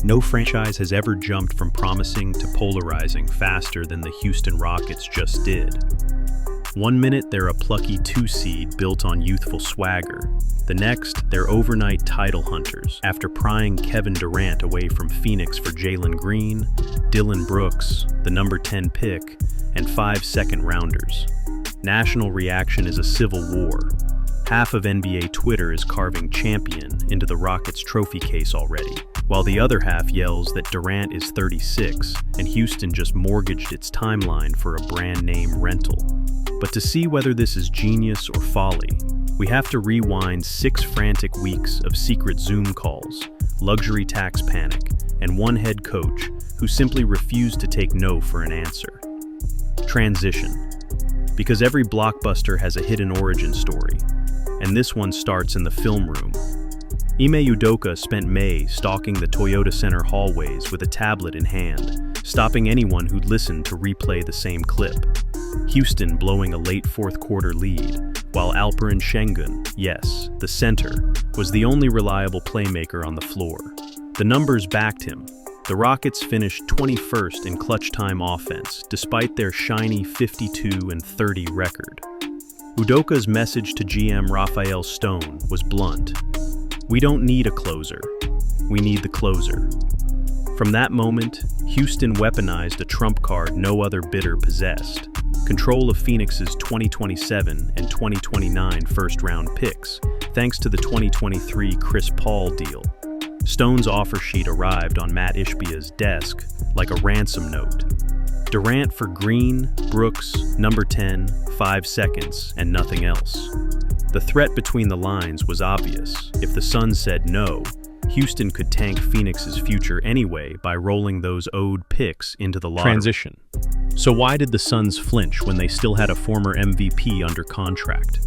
No franchise has ever jumped from promising to polarizing faster than the Houston Rockets just did. 1 minute, they're a plucky 2-seed built on youthful swagger. The next, they're overnight title hunters after prying Kevin Durant away from Phoenix for Jalen Green, Dillon Brooks, the number 10 pick, and 5 second-rounders. National reaction is a civil war. Half of NBA Twitter is carving champion into the Rockets trophy case already, while the other half yells that Durant is 36 and Houston just mortgaged its timeline for a brand-name rental. But to see whether this is genius or folly, we have to rewind 6 frantic weeks of secret Zoom calls, luxury tax panic, and one head coach who simply refused to take no for an answer. Transition. Because every blockbuster has a hidden origin story, and this one starts in the film room. Ime Udoka spent May stalking the Toyota Center hallways with a tablet in hand, stopping anyone who'd listened to replay the same clip. Houston blowing a late fourth-quarter lead, while Alperen Şengün, yes, the center, was the only reliable playmaker on the floor. The numbers backed him. The Rockets finished 21st in clutch time offense, despite their shiny 52-30 record. Udoka's message to GM Rafael Stone was blunt. We don't need a closer. We need the closer. From that moment, Houston weaponized a trump card no other bidder possessed. Control of Phoenix's 2027 and 2029 first-round picks, thanks to the 2023 Chris Paul deal. Stone's offer sheet arrived on Matt Ishbia's desk like a ransom note. Durant for Green, Brooks, number 10, 5 seconds, and nothing else. The threat between the lines was obvious. If the Suns said no, Houston could tank Phoenix's future anyway by rolling those owed picks into the lottery. Transition. So why did the Suns flinch when they still had a former MVP under contract?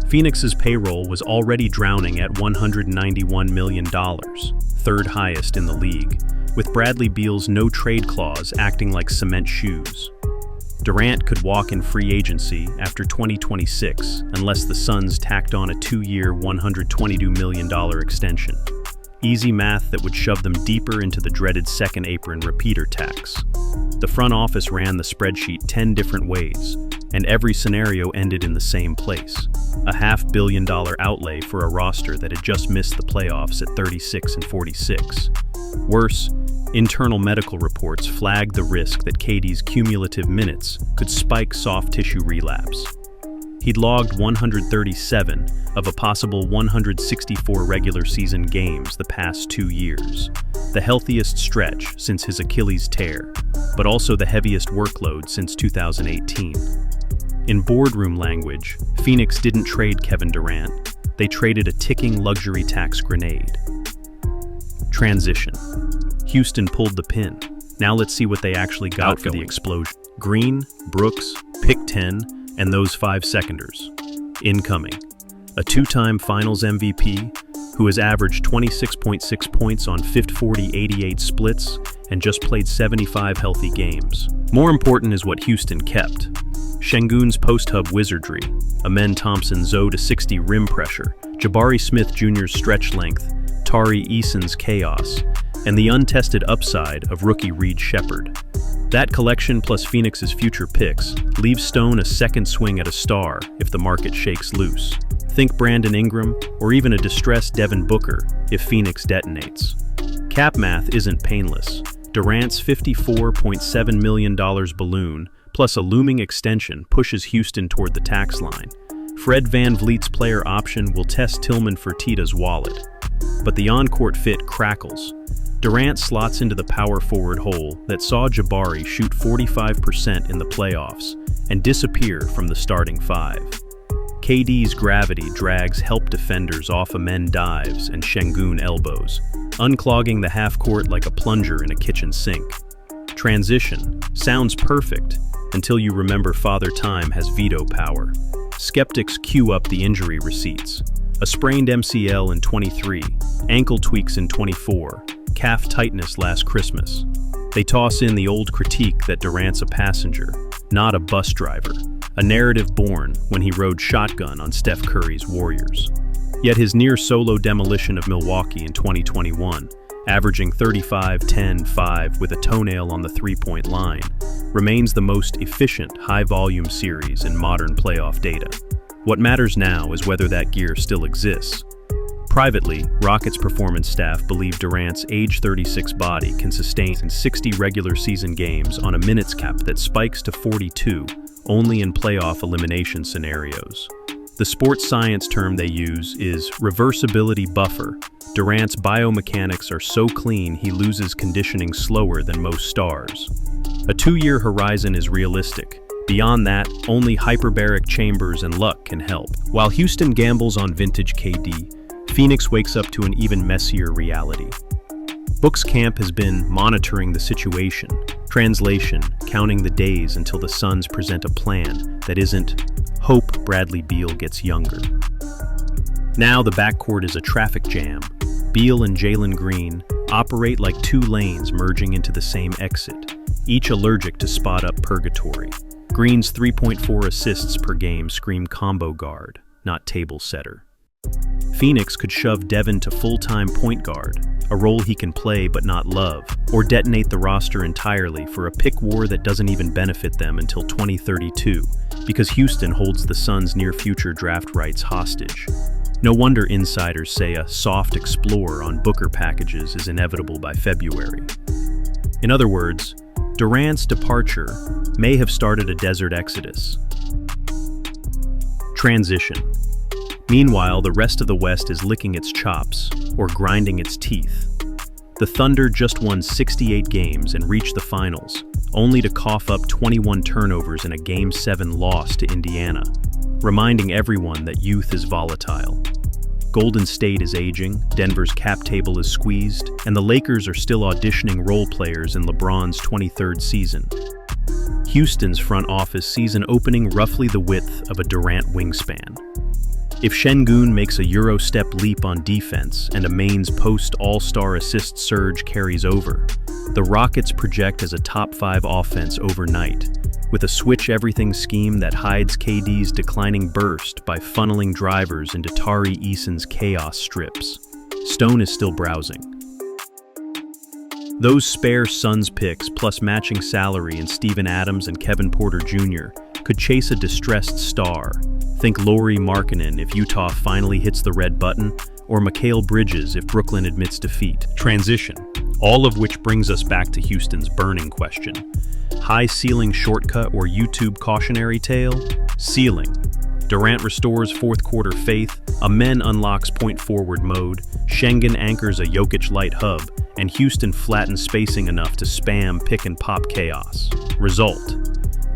Phoenix's payroll was already drowning at $191 million, third highest in the league, with Bradley Beal's no-trade clause acting like cement shoes. Durant could walk in free agency after 2026 unless the Suns tacked on a 2-year, $122 million extension. Easy math that would shove them deeper into the dreaded second apron repeater tax. The front office ran the spreadsheet 10 different ways, and every scenario ended in the same place. A $500 million outlay for a roster that had just missed the playoffs at 36-46. Worse, internal medical reports flagged the risk that KD's cumulative minutes could spike soft tissue relapse. He'd logged 137 of a possible 164 regular season games the past 2 years, the healthiest stretch since his Achilles tear, but also the heaviest workload since 2018. In boardroom language, Phoenix didn't trade Kevin Durant. They traded a ticking luxury tax grenade. Transition. Houston pulled the pin. Now let's see what they actually got for the explosion. Green, Brooks, pick 10, and those 5-seconders. Incoming. A 2-time Finals MVP who has averaged 26.6 points on 40-88 splits and just played 75 healthy games. More important is what Houston kept. Şengün's post-hub wizardry, Amen Thompson's 0-60 rim pressure, Jabari Smith Jr.'s stretch length, Tari Eason's chaos, and the untested upside of rookie Reed Shepherd. That collection plus Phoenix's future picks leaves Stone a second swing at a star if the market shakes loose. Think Brandon Ingram or even a distressed Devin Booker if Phoenix detonates. Cap math isn't painless. Durant's $54.7 million balloon plus a looming extension pushes Houston toward the tax line. Fred VanVleet's player option will test Tillman Fertitta's wallet. But the on-court fit crackles. Durant slots into the power forward hole that saw Jabari shoot 45% in the playoffs and disappear from the starting 5. KD's gravity drags help defenders off Amen dives and Şengün elbows, unclogging the half-court like a plunger in a kitchen sink. Transition sounds perfect until you remember Father Time has veto power. Skeptics queue up the injury receipts. A sprained MCL in 23, ankle tweaks in 24, calf tightness last Christmas. They toss in the old critique that Durant's a passenger, not a bus driver, a narrative born when he rode shotgun on Steph Curry's Warriors. Yet his near-solo demolition of Milwaukee in 2021 averaging 35, 10, 5 with a toenail on the three-point line, remains the most efficient high-volume series in modern playoff data. What matters now is whether that gear still exists. Privately, Rockets performance staff believe Durant's age 36 body can sustain 60 regular season games on a minutes cap that spikes to 42 only in playoff elimination scenarios. The sports science term they use is reversibility buffer. Durant's biomechanics are so clean he loses conditioning slower than most stars. A 2-year horizon is realistic. Beyond that, only hyperbaric chambers and luck can help. While Houston gambles on vintage KD, Phoenix wakes up to an even messier reality. Book's camp has been monitoring the situation. Translation, counting the days until the Suns present a plan that isn't, hope Bradley Beal gets younger. Now the backcourt is a traffic jam. Beal and Jalen Green operate like two lanes merging into the same exit, each allergic to spot-up purgatory. Green's 3.4 assists per game scream combo guard, not table setter. Phoenix could shove Devin to full-time point guard, a role he can play but not love, or detonate the roster entirely for a pick war that doesn't even benefit them until 2032, because Houston holds the Suns' near-future draft rights hostage. No wonder insiders say a soft explorer on Booker packages is inevitable by February. In other words, Durant's departure may have started a desert exodus. Transition. Meanwhile, the rest of the West is licking its chops, or grinding its teeth. The Thunder just won 68 games and reached the finals, only to cough up 21 turnovers in a Game 7 loss to Indiana, reminding everyone that youth is volatile. Golden State is aging, Denver's cap table is squeezed, and the Lakers are still auditioning role players in LeBron's 23rd season. Houston's front office sees an opening roughly the width of a Durant wingspan. If Şengün makes a Euro step leap on defense and a Maine's post-All-Star assist surge carries over, the Rockets project as a top-5 offense overnight, with a switch-everything scheme that hides KD's declining burst by funneling drivers into Tari Eason's chaos strips. Stone is still browsing. Those spare Suns picks plus matching salary in Steven Adams and Kevin Porter Jr. could chase a distressed star. Think Lauri Markkanen if Utah finally hits the red button, or Mikal Bridges if Brooklyn admits defeat. Transition. All of which brings us back to Houston's burning question. High ceiling shortcut or YouTube cautionary tale? Ceiling. Durant restores fourth quarter faith, Amen unlocks point forward mode, Şengün anchors a Jokic light hub, and Houston flattens spacing enough to spam pick and pop chaos. Result.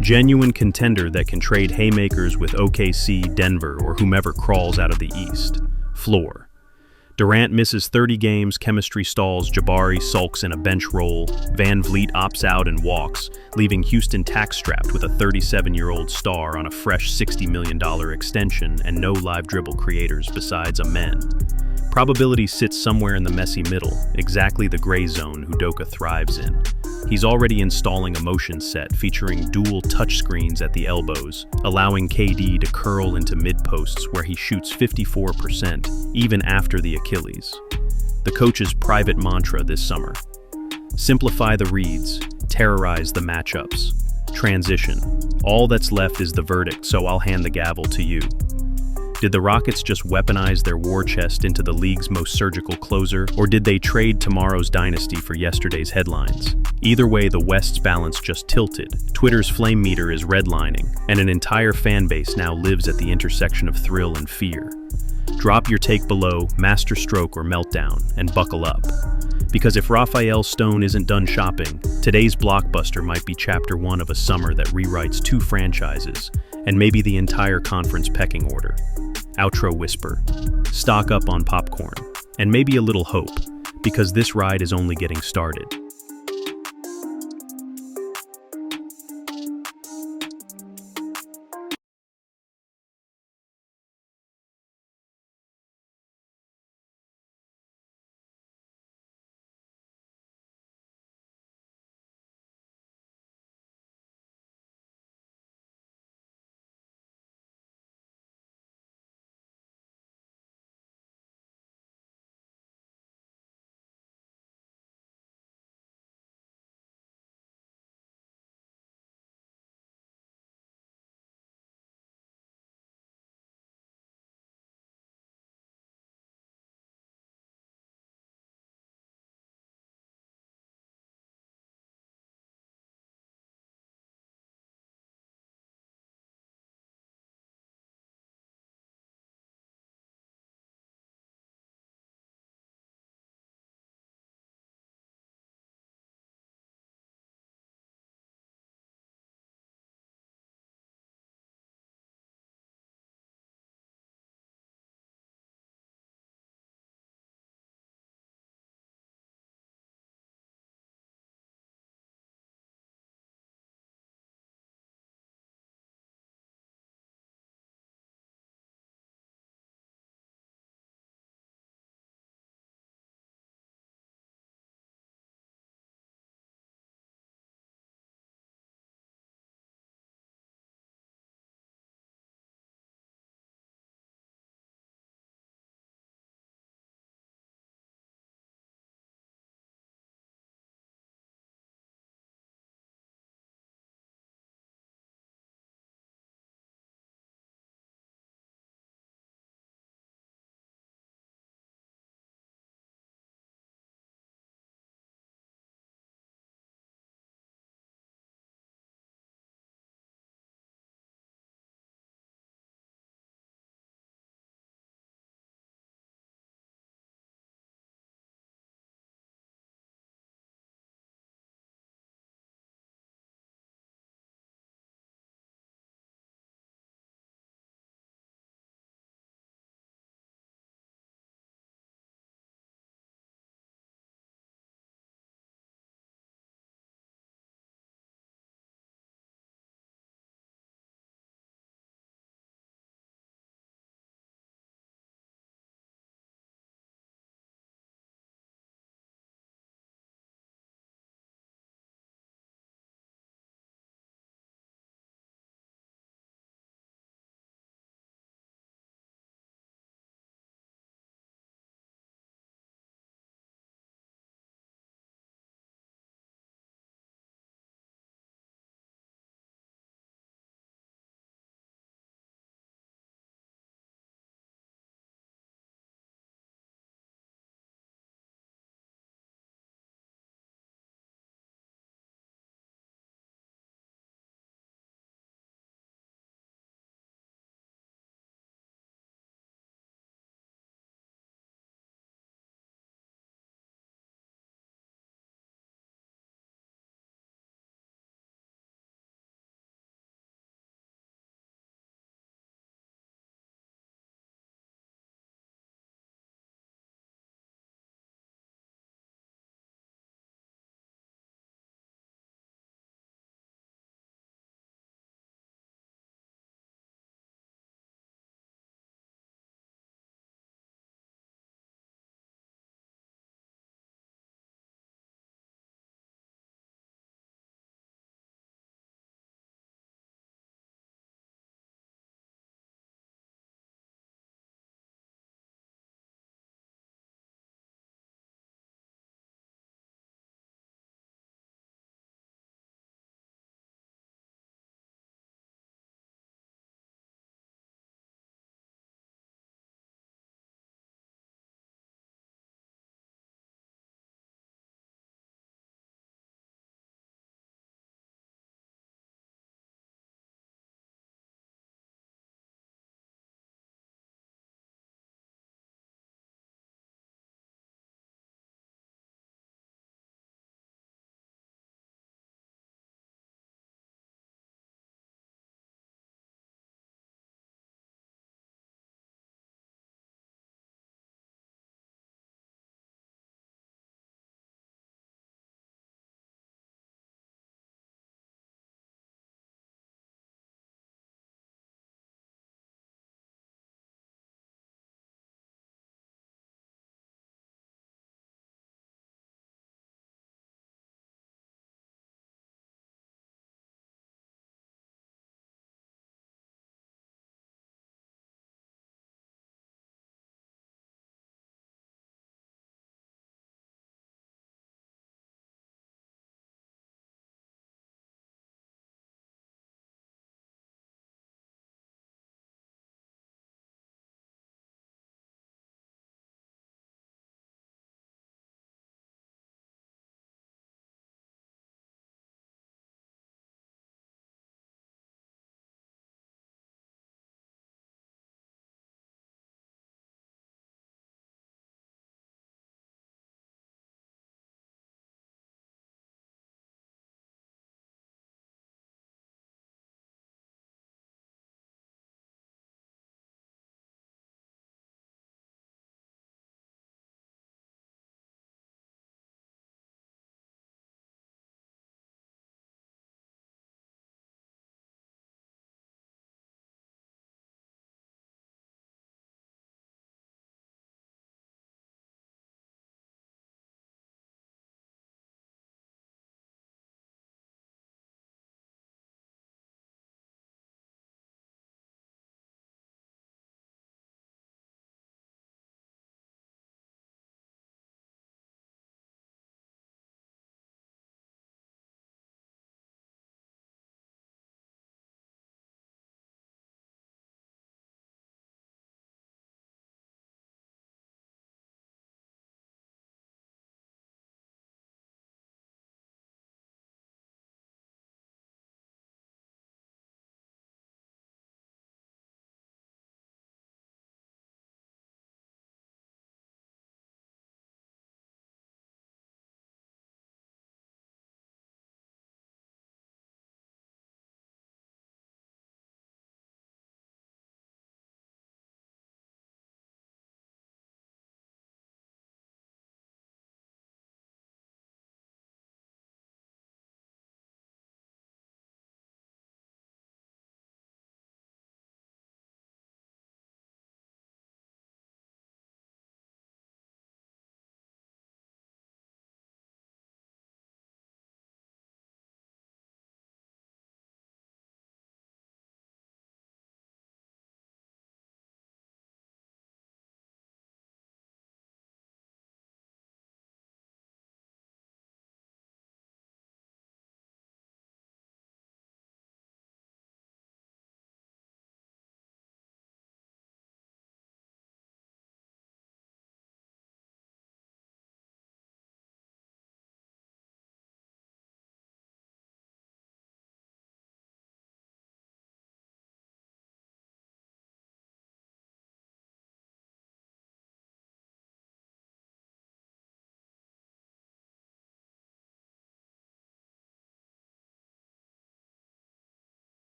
Genuine contender that can trade haymakers with OKC, Denver, or whomever crawls out of the East. Floor. Durant misses 30 games, chemistry stalls, Jabari sulks in a bench role, Van Vliet opts out and walks, leaving Houston tax-strapped with a 37-year-old star on a fresh $60 million extension and no live dribble creators besides Amen. Probability sits somewhere in the messy middle, exactly the gray zone Udoka thrives in. He's already installing a motion set featuring dual touchscreens at the elbows, allowing KD to curl into mid-posts where he shoots 54% even after the Achilles. The coach's private mantra this summer. Simplify the reads, terrorize the matchups. Transition. All that's left is the verdict, so I'll hand the gavel to you. Did the Rockets just weaponize their war chest into the league's most surgical closer, or did they trade tomorrow's dynasty for yesterday's headlines? Either way, the West's balance just tilted. Twitter's flame meter is redlining, and an entire fan base now lives at the intersection of thrill and fear. Drop your take below, masterstroke or meltdown, and buckle up. Because if Rafael Stone isn't done shopping, today's blockbuster might be chapter 1 of a summer that rewrites 2 franchises, and maybe the entire conference pecking order. Outro whisper. Stock up on popcorn, and maybe a little hope, because this ride is only getting started.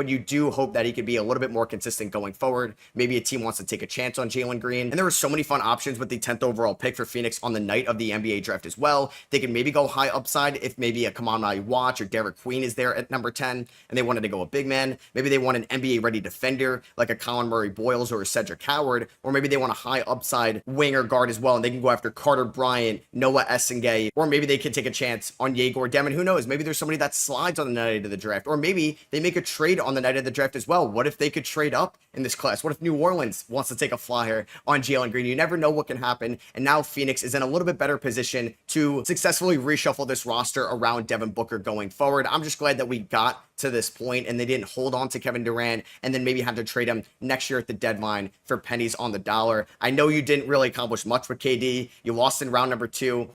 but you do hope that he could be a little bit more consistent going forward. Maybe a team wants to take a chance on Jalen Green. And there were so many fun options with the 10th overall pick for Phoenix on the night of the NBA draft as well. They could maybe go high upside if maybe a Kamon Watch or Derek Queen is there at number 10 and they wanted to go a big man. Maybe they want an NBA ready defender like a Colin Murray Boyles or a Cedric Howard, or maybe they want a high upside winger guard as well and they can go after Carter Bryant, Noah Essengay, or maybe they could take a chance on Yegor Demon. Who knows? Maybe there's somebody that slides on the night of the draft, or maybe they make a trade on the night of the draft as well. What if they could trade up in this class? What if New Orleans wants to take a flyer on Jalen Green? You never know what can happen. And now Phoenix is in a little bit better position to successfully reshuffle this roster around Devin Booker going forward. I'm just glad that we got to this point and they didn't hold on to Kevin Durant and then maybe have to trade him next year at the deadline for pennies on the dollar. I know you didn't really accomplish much with KD. You lost in round number 2.